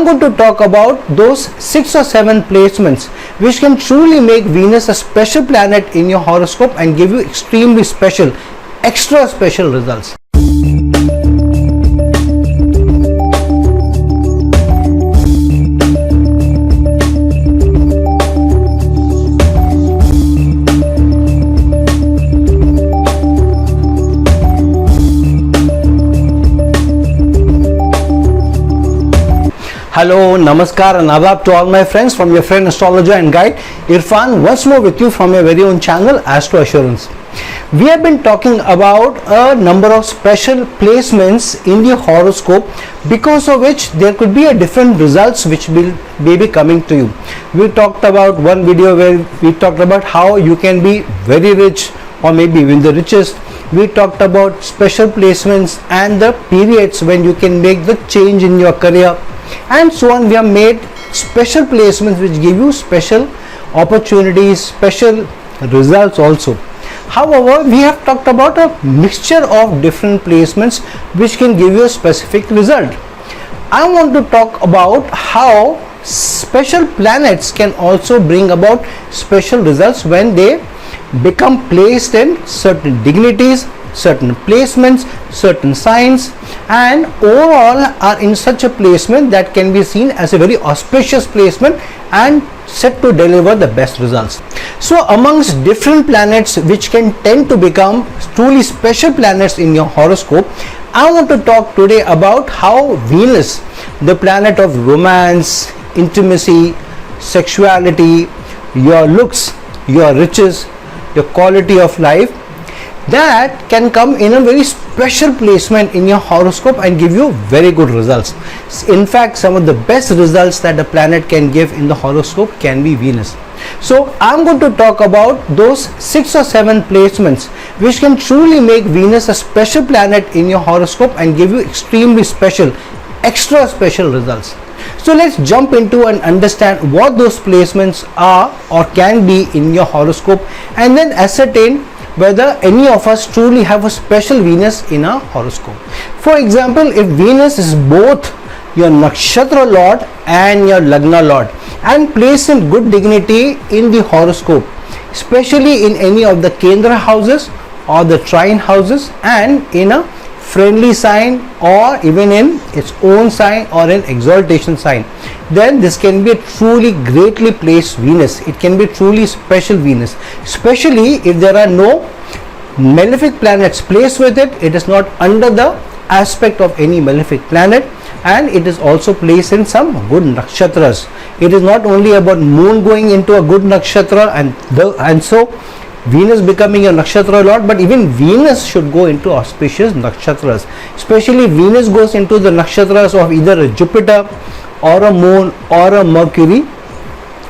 going to talk about those 6 or 7 placements which can truly make Venus a special planet in your horoscope and give you extremely special, extra special results. Hello, Namaskar and Adab to all my friends from your friend astrologer and guide Irfan, once more with you from your very own channel Astro Assurance. We have been talking about a number of special placements in the horoscope because of which there could be a different results which will be coming to you. We talked about one video where we talked about how you can be very rich or maybe even the richest. We talked about special placements and the periods when you can make the change in your career, and so on. We have made special placements which give you special opportunities, special results also. However, we have talked about a mixture of different placements which can give you a specific result. I want to talk about how special planets can also bring about special results when they become placed in certain dignities, certain placements, certain signs, and overall are in such a placement that can be seen as a very auspicious placement and set to deliver the best results. So amongst different planets which can tend to become truly special planets in your horoscope, I want to talk today about how Venus, the planet of romance, intimacy, sexuality, your looks, your riches, your quality of life, that can come in a very special placement in your horoscope and give you very good results. In fact, some of the best results that a planet can give in the horoscope can be Venus. So I'm going to talk about those 6 or 7 placements which can truly make Venus a special planet in your horoscope and give you extremely special, extra special results. So let's jump into and understand what those placements are or can be in your horoscope, and then ascertain whether any of us truly have a special Venus in our horoscope. For example, if Venus is both your nakshatra lord and your lagna lord and placed in good dignity in the horoscope, especially in any of the kendra houses or the trine houses, and in a friendly sign or even in its own sign or an exaltation sign, then this can be a truly greatly placed Venus. It can be truly special Venus, especially if there are no malefic planets placed with it. It is not under the aspect of any malefic planet, and it is also placed in some good nakshatras. It is not only about moon going into a good nakshatra and so Venus becoming a nakshatra lord, but even Venus should go into auspicious nakshatras. Especially Venus goes into the nakshatras of either a Jupiter or a moon or a Mercury,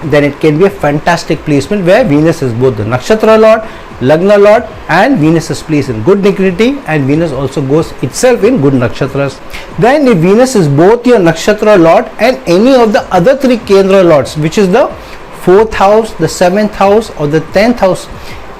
then it can be a fantastic placement where Venus is both the nakshatra lord, lagna lord, and Venus is placed in good dignity, and Venus also goes itself in good nakshatras. Then if Venus is both your nakshatra lord and any of the other 3 kendra lords, which is the 4th house, the 7th house or the 10th house,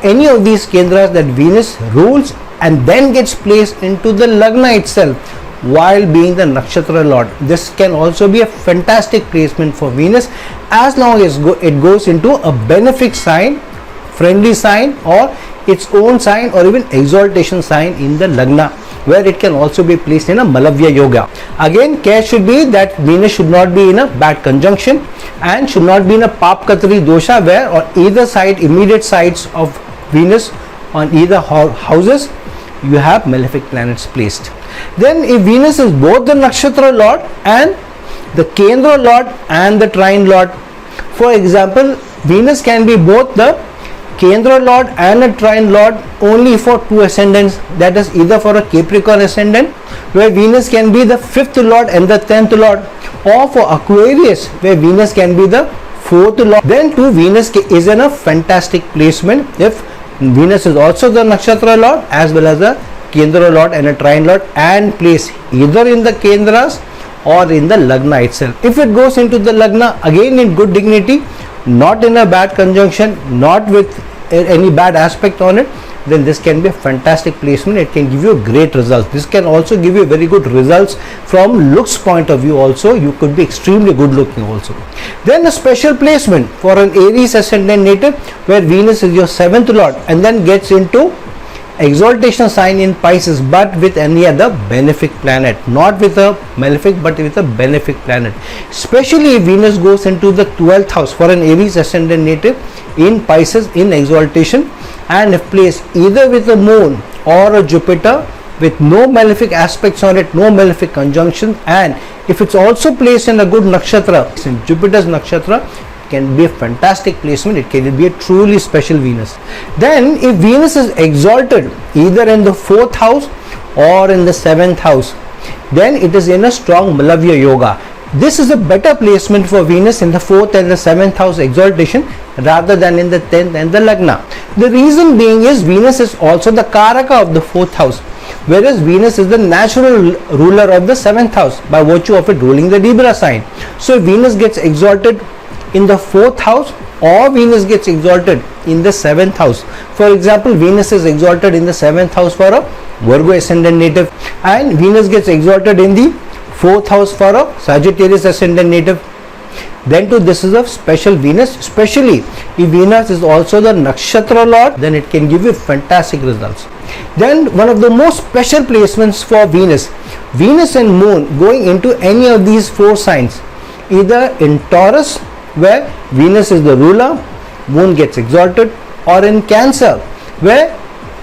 any of these kendras that Venus rules and then gets placed into the lagna itself while being the nakshatra lord, this can also be a fantastic placement for Venus, as long as it goes into a benefic sign, friendly sign, or its own sign, or even exaltation sign in the lagna, where it can also be placed in a Malavya yoga. Again, care should be that Venus should not be in a bad conjunction and should not be in a papkatri dosha, where on either side, immediate sides of Venus on either houses, you have malefic planets placed. Then if Venus is both the nakshatra lord and the kendra lord and the trine lord, for example, Venus can be both the kendra lord and a trine lord only for 2 ascendants, that is either for a Capricorn ascendant where Venus can be the 5th lord and the 10th lord, or for Aquarius where Venus can be the 4th lord. Then too, Venus is in a fantastic placement if Venus is also the nakshatra lord as well as a kendra lord and a trine lord, and placed either in the kendras or in the lagna itself. If it goes into the lagna, again in good dignity, not in a bad conjunction, not with any bad aspect on it, then this can be a fantastic placement. It can give you great results. This can also give you very good results from looks point of view also. You could be extremely good looking also. Then a special placement for an Aries ascendant native where Venus is your 7th lord and then gets into exaltation sign in Pisces, but with any other benefic planet, not with a malefic but with a benefic planet. Especially if Venus goes into the 12th house for an Aries ascendant native in Pisces in exaltation, and if placed either with a moon or a Jupiter with no malefic aspects on it, no malefic conjunction, and if it's also placed in a good nakshatra, in Jupiter's nakshatra, can be a fantastic placement. It can be a truly special Venus. Then if Venus is exalted either in the 4th house or in the 7th house, then it is in a strong Malavya yoga. This is a better placement for Venus in the 4th and the 7th house exaltation rather than in the 10th and the Lagna. The reason being is Venus is also the Karaka of the 4th house, whereas Venus is the natural ruler of the 7th house by virtue of it ruling the Libra sign. So if Venus gets exalted in the 4th house or Venus gets exalted in the 7th house, for example, Venus is exalted in the 7th house for a Virgo ascendant native and Venus gets exalted in the 4th house for a Sagittarius ascendant native, then too this is a special Venus. Especially if Venus is also the nakshatra lord, then it can give you fantastic results. Then one of the most special placements for Venus, Venus and Moon going into any of these 4 signs, either in Taurus where Venus is the ruler, Moon gets exalted, or in Cancer where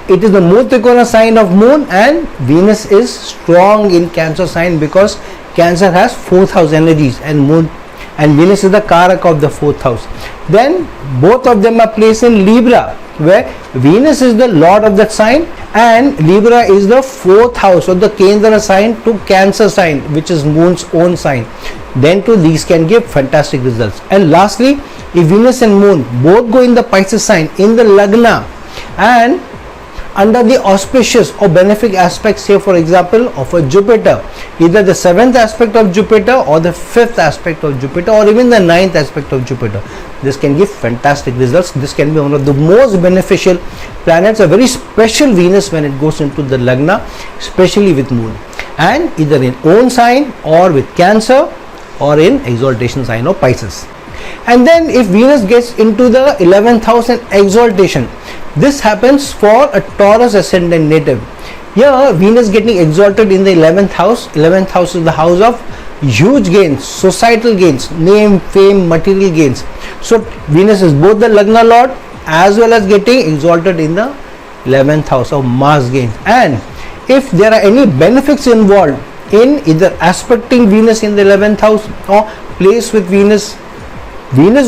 it is the Mutrikona sign of Moon and Venus is strong in Cancer sign because Cancer has 4th house energies and Moon and Venus is the Karaka of the 4th house. Then both of them are placed in Libra where Venus is the lord of that sign and Libra is the 4th house of the Kendra sign to Cancer sign, which is Moon's own sign. Then too these can give fantastic results. And lastly, if Venus and Moon both go in the Pisces sign in the Lagna and under the auspicious or benefic aspects, say for example of a Jupiter, either the 7th aspect of Jupiter or the 5th aspect of Jupiter or even the 9th aspect of Jupiter, this can give fantastic results. This can be one of the most beneficial planets, a very special Venus when it goes into the Lagna, especially with Moon, and either in own sign or with Cancer or in exaltation sign of Pisces. And then if Venus gets into the 11th house and exaltation, this happens for a Taurus ascendant native. Here Venus getting exalted in the 11th house. 11th house is the house of huge gains, societal gains, name, fame, material gains. So Venus is both the Lagna lord as well as getting exalted in the 11th house of mass gains. And if there are any benefits involved in either aspecting Venus in the 11th house or place with Venus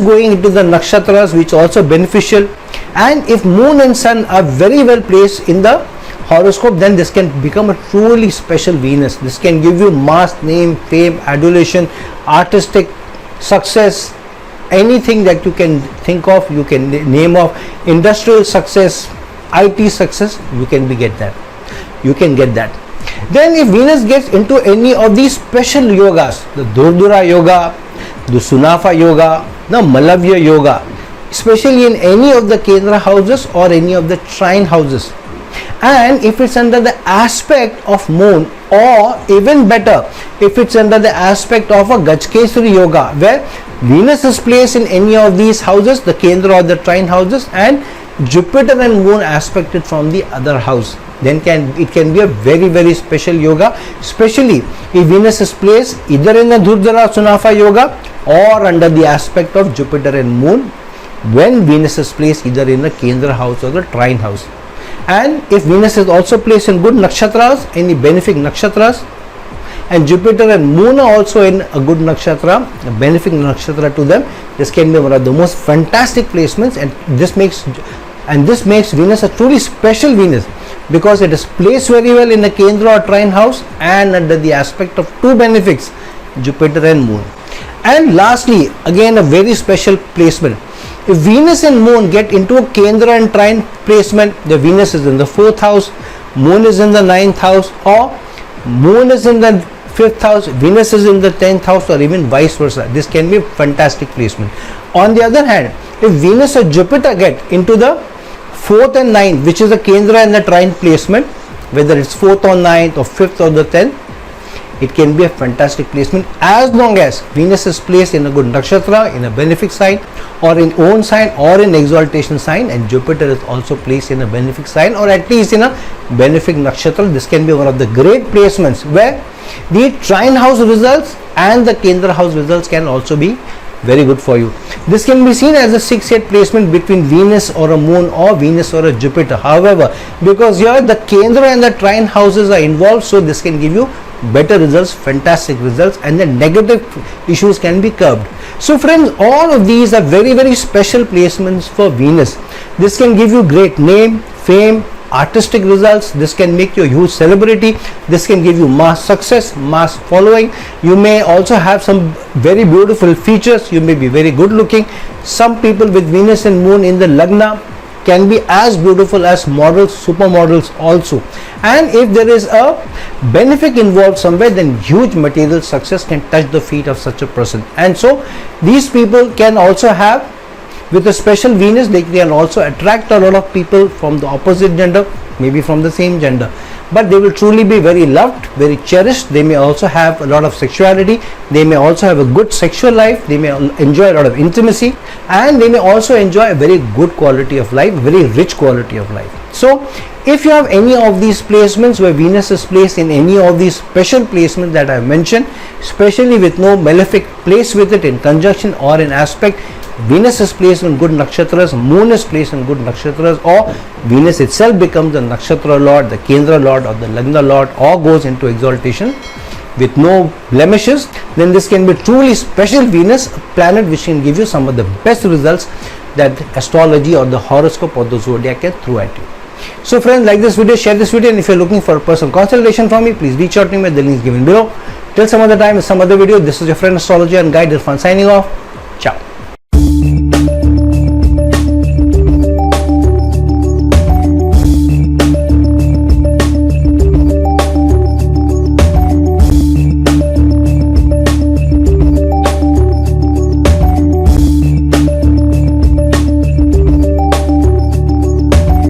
going into the nakshatras, which also beneficial, and if Moon and Sun are very well placed in the horoscope, then this can become a truly special Venus. This can give you mass, name, fame, adulation, artistic success, anything that you can think of, you can name of, industrial success, IT success, you can get that. Then if Venus gets into any of these special yogas, the Durdura yoga, the Sunafa yoga, the Malavya yoga, especially in any of the Kendra houses or any of the trine houses, and if it's under the aspect of Moon, or even better if it's under the aspect of a Gajkesari yoga where Venus is placed in any of these houses, the Kendra or the trine houses, and Jupiter and Moon aspected from the other house, then it can be a very, very special yoga, especially if Venus is placed either in the Durdara Sunafa yoga or under the aspect of Jupiter and Moon when Venus is placed either in the Kendra house or the trine house. And if Venus is also placed in good nakshatras, any benefic nakshatras, and Jupiter and Moon are also in a good nakshatra, a benefic nakshatra to them, this can be one of the most fantastic placements, and this makes Venus a truly special Venus because it is placed very well in the Kendra or trine house and under the aspect of two benefics, Jupiter and Moon. And lastly, again a very special placement. If Venus and Moon get into a Kendra and trine placement, the Venus is in the 4th house, Moon is in the 9th house, or Moon is in the 5th house, Venus is in the 10th house, or even vice versa. This can be a fantastic placement. On the other hand, if Venus or Jupiter get into the 4th and 9th, which is the Kendra and the trine placement, whether it's 4th or 9th or 5th or the 10th, it can be a fantastic placement as long as Venus is placed in a good nakshatra, in a benefic sign, or in own sign, or in exaltation sign, and Jupiter is also placed in a benefic sign, or at least in a benefic nakshatra. This can be one of the great placements where the trine house results and the Kendra house results can also be very good for you. This can be seen as a 6-8 placement between Venus or a moon or Venus or a Jupiter. However, because here the Kendra and the trine houses are involved, so this can give you better results, fantastic results, and the negative issues can be curbed. So friends, all of these are very, very special placements for Venus. This can give you great name, fame, artistic results. This can make you a huge celebrity. This can give you mass success, mass following. You may also have some very beautiful features. You may be very good looking. Some people with Venus and moon in the lagna can be as beautiful as models, supermodels also. And if there is a benefic involved somewhere, then huge material success can touch the feet of such a person. And so these people can also have, with a special Venus, they can also attract a lot of people from the opposite gender, maybe from the same gender, but they will truly be very loved, very cherished. They may also have a lot of sexuality, they may also have a good sexual life, they may enjoy a lot of intimacy, and they may also enjoy a very good quality of life, very rich quality of life. So if you have any of these placements where Venus is placed in any of these special placements that I have mentioned, especially with no malefic place with it in conjunction or in aspect, Venus is placed in good nakshatras, moon is placed in good nakshatras, or Venus itself becomes the nakshatra lord, the Kendra lord, or the lagna lord, or goes into exaltation with no blemishes, then this can be truly special Venus, a planet which can give you some of the best results that astrology or the horoscope or the zodiac can throw at you. So friends, like this video, share this video, and if you are looking for a personal consultation from me, please reach out to me at the links given below. Till some other time with some other video, this is your friend astrologer and guide Irfan signing off. Ciao.